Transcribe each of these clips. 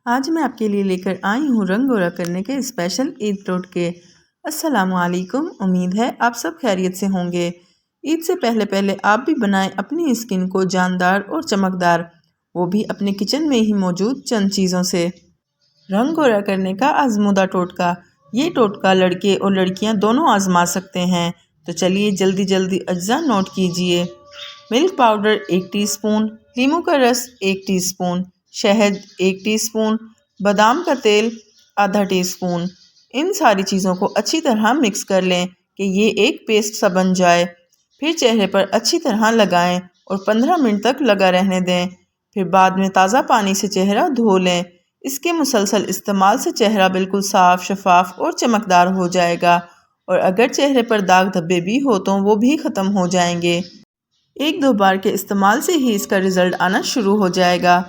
آج میں آپ کے لیے لے کر آئی ہوں رنگ گورا کرنے کے اسپیشل عید ٹوٹکے۔ السلام علیکم، امید ہے آپ سب خیریت سے ہوں گے۔ عید سے پہلے آپ بھی بنائیں اپنی اسکن کو جاندار اور چمکدار، وہ بھی اپنے کچن میں ہی موجود چند چیزوں سے۔ رنگ گورا کرنے کا آزمودہ ٹوٹکا۔ یہ ٹوٹکا لڑکے اور لڑکیاں دونوں آزما سکتے ہیں، تو چلیے جلدی اجزاء نوٹ کیجئے۔ ملک پاؤڈر 1 ٹی اسپون، لیموں کا رس 1 ٹی اسپون، شہد 1 ٹی اسپون، بادام کا تیل ½ ٹی اسپون۔ ان ساری چیزوں کو اچھی طرح مکس کر لیں کہ یہ ایک پیسٹ سا بن جائے۔ پھر چہرے پر اچھی طرح لگائیں اور 15 منٹ تک لگا رہنے دیں۔ پھر بعد میں تازہ پانی سے چہرہ دھو لیں۔ اس کے مسلسل استعمال سے چہرہ بالکل صاف، شفاف اور چمکدار ہو جائے گا، اور اگر چہرے پر داغ دھبے بھی ہو تو وہ بھی ختم ہو جائیں گے۔ 1-2 بار کے استعمال سے ہی اس کا رزلٹ آنا شروع ہو جائے گا۔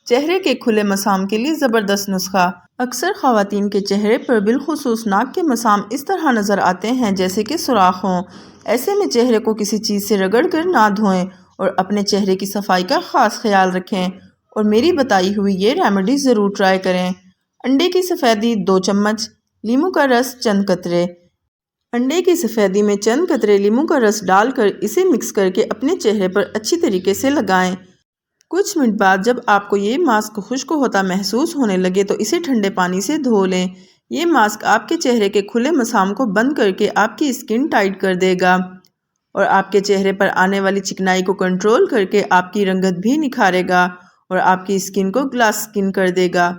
چہرے کے کھلے مسام کے لیے زبردست نسخہ۔ اکثر خواتین کے چہرے پر بالخصوص ناک کے مسام اس طرح نظر آتے ہیں جیسے کہ سوراخ ہوں۔ ایسے میں چہرے کو کسی چیز سے رگڑ کر نہ دھوئیں اور اپنے چہرے کی صفائی کا خاص خیال رکھیں، اور میری بتائی ہوئی یہ ریمیڈی ضرور ٹرائی کریں۔ انڈے کی سفیدی 2 چمچ، لیموں کا رس چند قطرے۔ انڈے کی سفیدی میں چند قطرے لیموں کا رس ڈال کر اسے مکس کر کے اپنے چہرے پر اچھی طریقے سے لگائیں۔ کچھ منٹ بعد جب آپ کو یہ ماسک خشک ہوتا محسوس ہونے لگے تو اسے ٹھنڈے پانی سے دھو لیں۔ یہ ماسک آپ کے چہرے کے کھلے مسام کو بند کر کے آپ کی اسکن ٹائٹ کر دے گا، اور آپ کے چہرے پر آنے والی چکنائی کو کنٹرول کر کے آپ کی رنگت بھی نکھارے گا اور آپ کی اسکن کو گلاس اسکن کر دے گا۔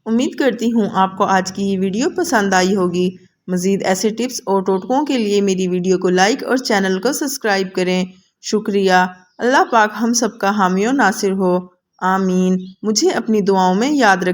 امید کرتی ہوں آپ کو آج کی یہ ویڈیو پسند آئی ہوگی۔ مزید ایسے ٹپس اور ٹوٹکوں کے لیے میری ویڈیو کو لائک اور چینل کو سبسکرائب کریں۔ شکریہ۔ اللہ پاک ہم سب کا حامی و ناصر ہو، آمین۔ مجھے اپنی دعاؤں میں یاد رکھیں۔